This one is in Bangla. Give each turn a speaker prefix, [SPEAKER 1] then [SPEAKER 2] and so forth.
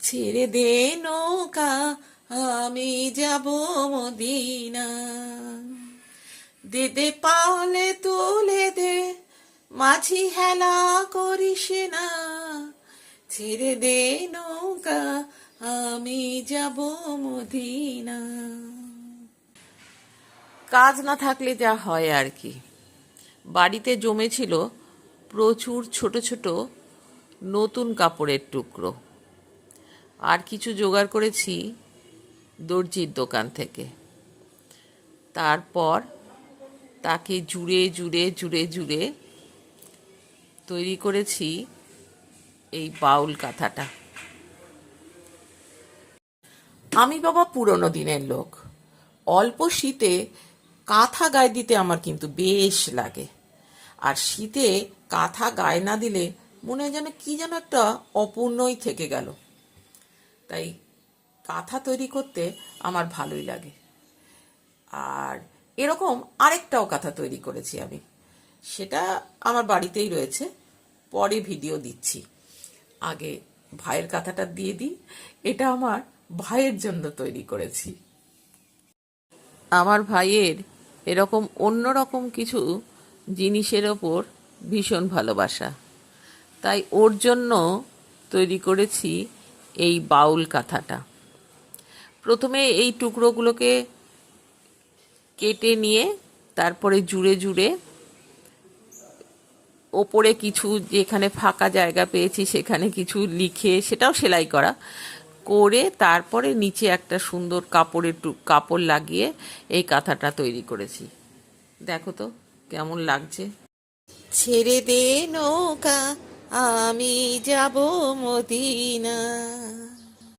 [SPEAKER 1] ছেড়ে দে নৌকা, আমি যাব মদিনা। দে দে পালে তুলে দে, মাঝি হেলা করিস না। ছেড়ে দে নৌকা, আমি যাব মদিনা। কাজ না থাকলে যা হয় আর কি। বাড়িতে জমেছিল প্রচুর ছোট ছোট নতুন কাপড়ের টুকরো, আর কিছু জোগাড় করেছি দর্জির দোকান থেকে। তারপর তাকে জুড়ে জুড়ে জুড়ে জুড়ে তৈরি করেছি এই বাউল কাঁথাটা। আমি বাবা পুরনো দিনের লোক। অল্প শীতে কাঁথা গায়ে দিতে আমার কিন্তু বেশ লাগে। আর শীতে কাঁথা গায়ে না দিলে মনে হয় যেন কি যেন একটা অপূর্ণই থেকে গেল। তাই কাঁথা তৈরি করতে আমার ভালোই লাগে। আর এরকম আরেকটাও কাঁথা তৈরি করেছি আমি, সেটা আমার বাড়িতেই রয়েছে, পরে ভিডিও দিচ্ছি। আগে ভাইয়ের কাঁথাটা দিয়ে দিই। এটা আমার ভাইয়ের জন্য তৈরি করেছি। আমার ভাইয়ের এরকম অন্যরকম কিছু জিনিসের ওপর ভীষণ ভালোবাসা, তাই ওর জন্য তৈরি করেছি এই বাউল কাঁথাটা। প্রথমে এই টুকরোগুলোকে কেটে নিয়ে তারপরে জুড়ে জুড়ে ওপরে কিছু যেখানে ফাঁকা জায়গা পেয়েছি সেখানে কিছু লিখে, সেটাও সেলাই করা করে, তারপরে নিচে একটা সুন্দর কাপড় লাগিয়ে এই কাঁথাটা তৈরি করেছি। দেখো তো কেমন লাগছে। ছেড়ে দে নৌকা, আমি যাব মদিনা।